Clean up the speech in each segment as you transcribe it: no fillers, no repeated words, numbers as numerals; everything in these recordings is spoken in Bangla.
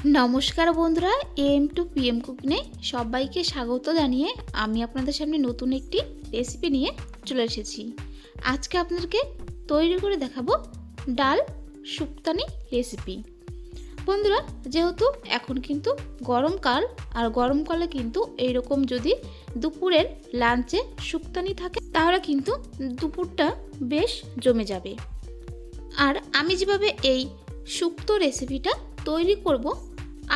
নমস্কার বন্ধুরা, এম টু পিএম কুকিংয়ে সবাইকে স্বাগত জানিয়ে আমি আপনাদের সামনে নতুন একটি রেসিপি নিয়ে চলে এসেছি। আজকে আপনাদেরকে তৈরি করে দেখাবো ডাল শুক্তানি রেসিপি। বন্ধুরা, যেহেতু এখন কিন্তু গরমকাল, আর গরমকালে কিন্তু এইরকম যদি দুপুরের লাঞ্চে শুক্তানি থাকে তাহলে কিন্তু দুপুরটা বেশ জমে যাবে। আর আমি যেভাবে এই শুক্তো রেসিপিটা তৈরি করব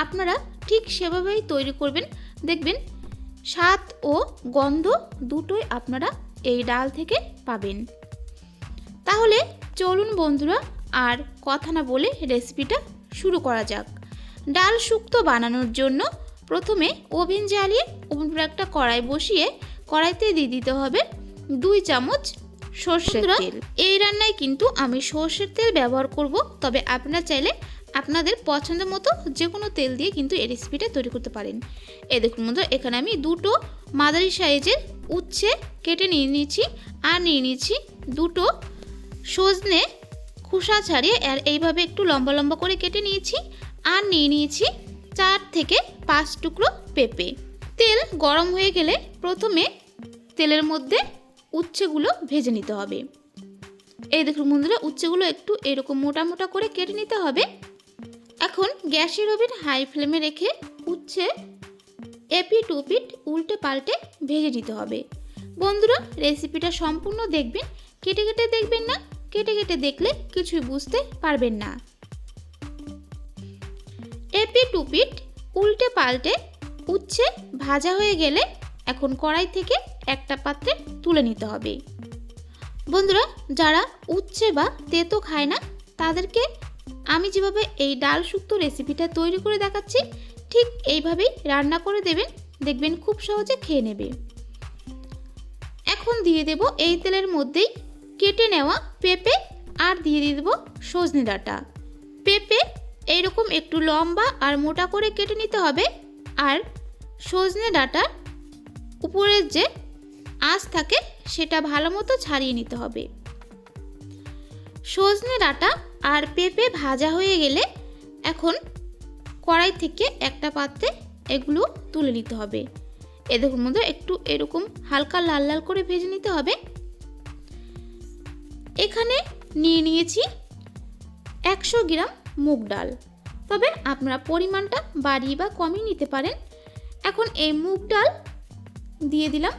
আপনারা ঠিক সেভাবেই তৈরি করবেন, দেখবেন স্বাদ ও গন্ধ দুটোই আপনারা এই ডাল থেকে পাবেন। তাহলে চলুন বন্ধুরা, আর কথা না বলে রেসিপিটা শুরু করা যাক। ডাল শুক্তো বানানোর জন্য প্রথমে ওভেন জ্বালিয়ে ওভেন একটা কড়াই বসিয়ে কড়াইতে দিয়ে দিতে হবে 2 চামচ সরষের তেল। এই রান্নায় কিন্তু আমি সরষের তেল ব্যবহার করব, তবে আপনারা চাইলে আপনাদের পছন্দ মতো যে কোনো তেল দিয়ে কিন্তু এই রেসিপিটা তৈরি করতে পারেন। এই দেখুন বন্ধুরা, এখানে আমি 2টো মাঝারি সাইজের উচ্ছে কেটে নিয়ে নিয়েছি, আর নিয়ে নিয়েছি 2টো সজনে খোসা ছাড়িয়ে আর এইভাবে একটু লম্বা লম্বা করে কেটে নিয়েছি, আর নিয়ে নিয়েছি 4 থেকে 5 টুকরো পেঁপে। তেল গরম হয়ে গেলে প্রথমে তেলের মধ্যে উচ্ছেগুলো ভেজে নিতে হবে। এই দেখুন বন্ধুরা, উচ্ছেগুলো একটু এরকম মোটা মোটা করে কেটে নিতে হবে। এখন গ্যাসের ওভেন হাই ফ্লেমে রেখে উচ্ছে এপিট ওপিট উল্টে পাল্টে ভেজে নিতে হবে। বন্ধুরা, রেসিপিটা সম্পূর্ণ দেখবেন, কেটে কেটে দেখবেন না, কেটে কেটে দেখলে কিছুই বুঝতে পারবেন না। এপিট ওপিট উল্টে পাল্টে উচ্ছে ভাজা হয়ে গেলে এখন কড়াই থেকে একটা পাত্রে তুলে নিতে হবে। বন্ধুরা, যারা উচ্ছে বা তেতো খায় না তাদেরকে আমি যেভাবে এই ডাল শুক্তো রেসিপিটা তৈরি করে দেখাচ্ছি ঠিক এইভাবেই রান্না করে দেবেন, দেখবেন খুব সহজে খেয়ে নেবে। এখন দিয়ে দেব এই তেলের মধ্যেই কেটে নেওয়া পেঁপে, আর দিয়ে দেব সজনে ডাঁটা। পেঁপে এইরকম একটু লম্বা আর মোটা করে কেটে নিতে হবে, আর সজনে ডাঁটার উপরের যে আঁশ থাকে সেটা ভালো মতো ছাড়িয়ে নিতে হবে। সজনে ডাঁটা আর পেঁপে ভাজা হয়ে গেলে এখন কড়াই থেকে একটা পাত্রে এগুলো তুলে নিতে হবে। এ দেখুন মধ্যে একটু এরকম হালকা লাল লাল করে ভেজে নিতে হবে। এখানে নিয়ে নিয়েছি 100 গ্রাম মুগ ডাল, তবে আপনারা পরিমাণটা বাড়িয়ে বা কমিয়ে নিতে পারেন। এখন এই মুগ ডাল দিয়ে দিলাম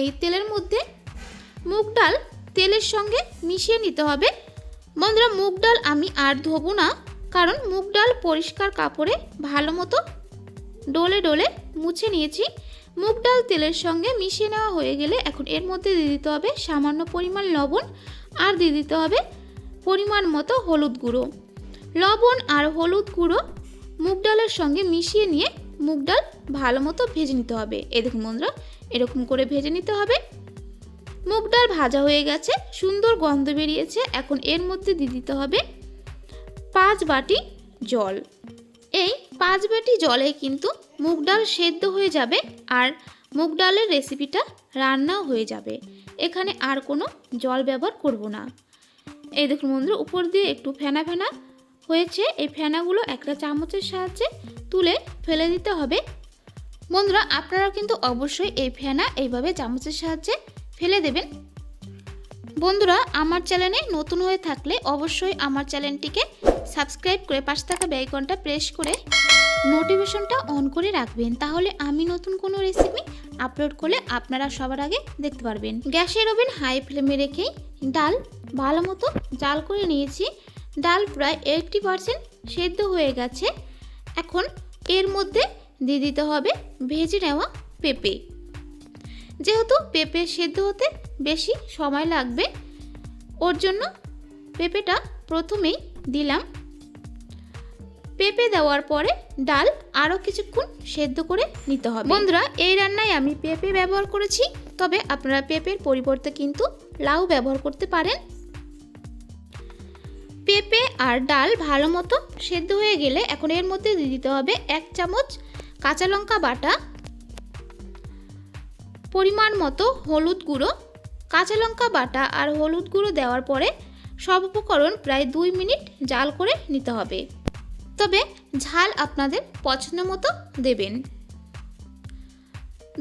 এই তেলের মধ্যে। মুগ ডাল তেলের সঙ্গে মিশিয়ে নিতে হবে। বন্ধুরা, মুগ ডাল আমি আর ধোবো না, কারণ মুগ ডাল পরিষ্কার কাপড়ে ভালো মতো ডলে ডলে মুছে নিয়েছি। মুগ ডাল তেলের সঙ্গে মিশিয়ে নেওয়া হয়ে গেলে এখন এর মধ্যে দিয়ে দিতে হবে সামান্য পরিমাণ লবণ, আর দিয়ে দিতে হবে পরিমাণ মতো হলুদ গুঁড়ো। লবণ আর হলুদ গুঁড়ো মুগ ডালের সঙ্গে মিশিয়ে নিয়ে মুগ ডাল ভালো মতো ভেজে নিতে হবে। এই দেখুন বন্ধুরা, এরকম করে ভেজে নিতে হবে। মুগ ডাল ভাজা হয়ে গেছে, সুন্দর গন্ধ বেরিয়েছে। এখন এর মধ্যে দিয়ে দিতে হবে 5 বাটি জল। এই 5 বাটি জলে কিন্তু মুগ ডাল সেদ্ধ হয়ে যাবে, আর মুগ ডালের রেসিপিটা রান্নাও হয়ে যাবে। এখানে আর কোনো জল ব্যবহার করব না। এই দেখুন বন্ধুরা, উপর দিয়ে একটু ফেনা ফেনা হয়েছে, এই ফেনাগুলো একটা চামচের সাহায্যে তুলে ফেলে দিতে হবে। বন্ধুরা, আপনারা কিন্তু অবশ্যই এই ফেনা এইভাবে চামচের সাহায্যে ফেলে দেবেন। বন্ধুরা, আমার চ্যানেলে নতুন হয়ে থাকলে অবশ্যই আমার চ্যানেলটিকে সাবস্ক্রাইব করে পাশে থাকা বেল আইকনটা প্রেস করে নোটিফিকেশনটা অন করে রাখবেন, তাহলে আমি নতুন কোনো রেসিপি আপলোড করলে আপনারা সবার আগে দেখতে পারবেন। গ্যাসের ওভেন হাই ফ্লেমে রেখেই ডাল ভালো মতো জাল করে নিয়েছি। ডাল প্রায় 80% সেদ্ধ হয়ে গেছে। এখন এর মধ্যে দিয়ে দিতে হবে ভেজে নেওয়া পেঁপে। যেহেতু পেঁপে সেদ্ধ হতে বেশি সময় লাগবে, ওর জন্য পেঁপেটা প্রথমেই দিলাম। পেঁপে দেওয়ার পরে ডাল আরও কিছুক্ষণ সেদ্ধ করে নিতে হবে। বন্ধুরা, এই রান্নায় আমি পেঁপে ব্যবহার করেছি, তবে আপনারা পেঁপের পরিবর্তে কিন্তু লাউ ব্যবহার করতে পারেন। পেঁপে আর ডাল ভালো মতো সেদ্ধ হয়ে গেলে এখন এর মধ্যে দিয়ে দিতে হবে 1 চামচ কাঁচা লঙ্কা বাটা, পরিমাণ মতো হলুদ গুঁড়ো। কাঁচা লঙ্কা বাটা আর হলুদ গুঁড়ো দেওয়ার পরে সব উপকরণ প্রায় 2 মিনিট জাল করে নিতে হবে। তবে ঝাল আপনাদের পছন্দ মতো দেবেন।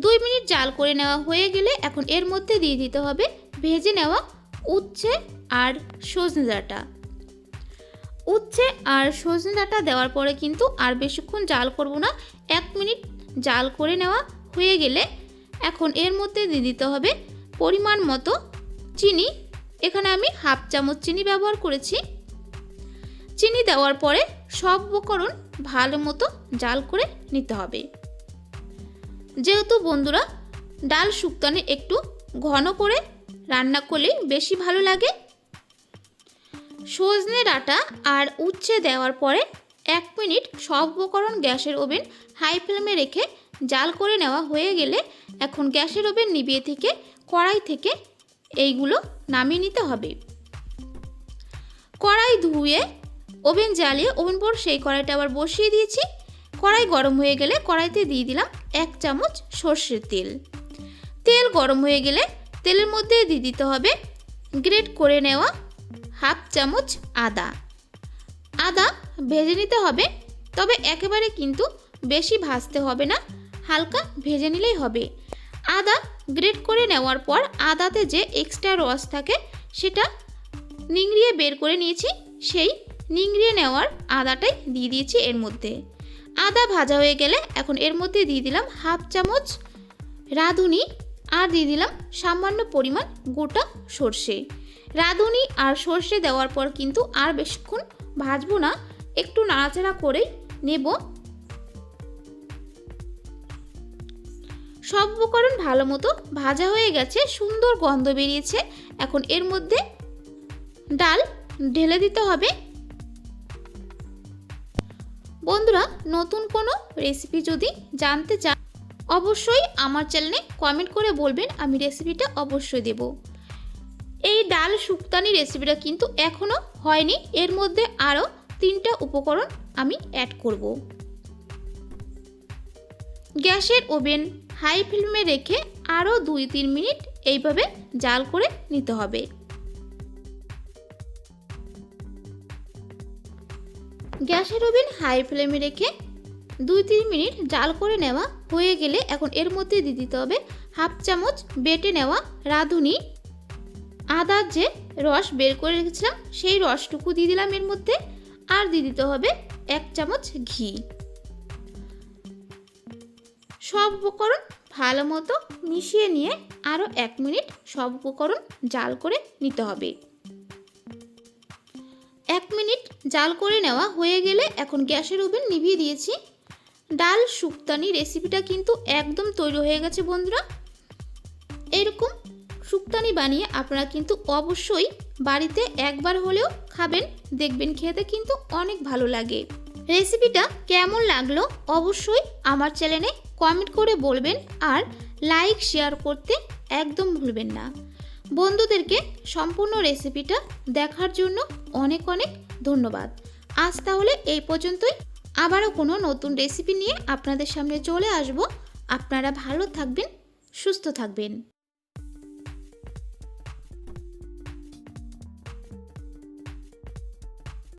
2 মিনিট জাল করে নেওয়া হয়ে গেলে এখন এর মধ্যে দিয়ে দিতে হবে ভেজে নেওয়া উচ্ছে আর সজনে ডাঁটা। উচ্ছে আর সজনে ডাঁটা দেওয়ার পরে কিন্তু আর বেশিক্ষণ জাল করব না। 1 মিনিট জাল করে নেওয়া হয়ে গেলে এখন এর মধ্যে দিয়ে দিতে হবে পরিমাণ মতো চিনি। এখানে আমি হাফ চামচ চিনি ব্যবহার করেছি। চিনি দেওয়ার পরে সব উপকরণ ভালো মতো জাল করে নিতে হবে। যেহেতু বন্ধুরা ডাল শুক্তানি একটু ঘন করে রান্না করলে বেশি ভালো লাগে। সজনে ডাঁটা আর উচ্ছে দেওয়ার পরে 1 মিনিট সব উপকরণ গ্যাসের ওভেন হাই ফ্লেমে রেখে জাল করে নেওয়া হয়ে গেলে এখন গ্যাসের ওভেন নিভিয়ে থেকে কড়াই থেকে এইগুলো নামিয়ে নিতে হবে। কড়াই ধুয়ে ওভেন জ্বালিয়ে ওভেন পর সেই কড়াইটা আবার বসিয়ে দিয়েছি। কড়াই গরম হয়ে গেলে কড়াইতে দিয়ে দিলাম 1 চামচ সর্ষের তেল। তেল গরম হয়ে গেলে তেলের মধ্যে দিয়ে দিতে হবে গ্রেট করে নেওয়া হাফ চামচ আদা। আদা ভেজে নিতে হবে, তবে একেবারে কিন্তু বেশি ভাজতে হবে না, হালকা ভেজে নিলেই হবে। আদা গ্রেট করে নেওয়ার পর আদাতে যে এক্সট্রা রস থাকে সেটা নিংড়িয়ে বের করে নিয়েছি। সেই নিংড়িয়ে নেওয়ার আদাটাই দিয়ে দিয়েছি এর মধ্যে। আদা ভাজা হয়ে গেলে এখন এর মধ্যে দিয়ে দিলাম হাফ চামচ রাঁধুনি আর দিয়ে দিলাম সামান্য পরিমাণ গোটা সর্ষে। রাঁধুনি আর সর্ষে দেওয়ার পর কিন্তু আর বেশিক্ষণ ভাজবো না, একটু নাড়াচাড়া করেই নেব। সব উপকরণ ভালো মতো ভাজা হয়ে গেছে, সুন্দর গন্ধ বেরিয়েছে। এখন এর মধ্যে ডাল ঢেলে দিতে হবে। বন্ধুরা নতুন কোনো রেসিপি যদি জানতে চান অবশ্যই আমার চ্যানেলে কমেন্ট করে বলবেন, আমি রেসিপিটা অবশ্যই দেব। এই ডাল শুক্তানি রেসিপিটা কিন্তু এখনও হয়নি, এর মধ্যে আরও 3টা উপকরণ আমি অ্যাড করব। গ্যাসের ওভেন হাই ফ্লেমে রেখে আরও 2-3 মিনিট এইভাবে জাল করে নিতে হবে। গ্যাসের ওভেন হাই ফ্লেমে রেখে 2-3 মিনিট জাল করে নেওয়া হয়ে গেলে এখন এর মধ্যে দিয়ে দিতে হবে হাফ চামচ বেটে নেওয়া রাঁধুনি। আদার যে রস বের করে রেখেছিলাম সেই রসটুকু দিয়ে দিলাম এর মধ্যে, আর দিয়ে দিতে হবে 1 চামচ ঘি। সব উপকরণ ভালো মতো মিশিয়ে নিয়ে আরও 1 মিনিট সব উপকরণ জাল করে নিতে হবে। 1 মিনিট জাল করে নেওয়া হয়ে গেলে এখন গ্যাসের ওভেন নিভিয়ে দিয়েছি। ডাল শুক্তানি রেসিপিটা কিন্তু একদম তৈরি হয়ে গেছে বন্ধুরা। এরকম শুক্তানি বানিয়ে আপনারা কিন্তু অবশ্যই বাড়িতে একবার হলেও খাবেন, দেখবেন খেতে কিন্তু অনেক ভালো লাগে। রেসিপিটা কেমন লাগলো অবশ্যই আমার চ্যানেলে কমেন্ট করে বলবেন, আর লাইক শেয়ার করতে একদম ভুলবেন না। বন্ধুদেরকে সম্পূর্ণ রেসিপিটা দেখার জন্য অনেক অনেক ধন্যবাদ। আজ তাহলে এই পর্যন্তই, আবারও কোনো নতুন রেসিপি নিয়ে আপনাদের সামনে চলে আসব। আপনারা ভালো থাকবেন, সুস্থ থাকবেন।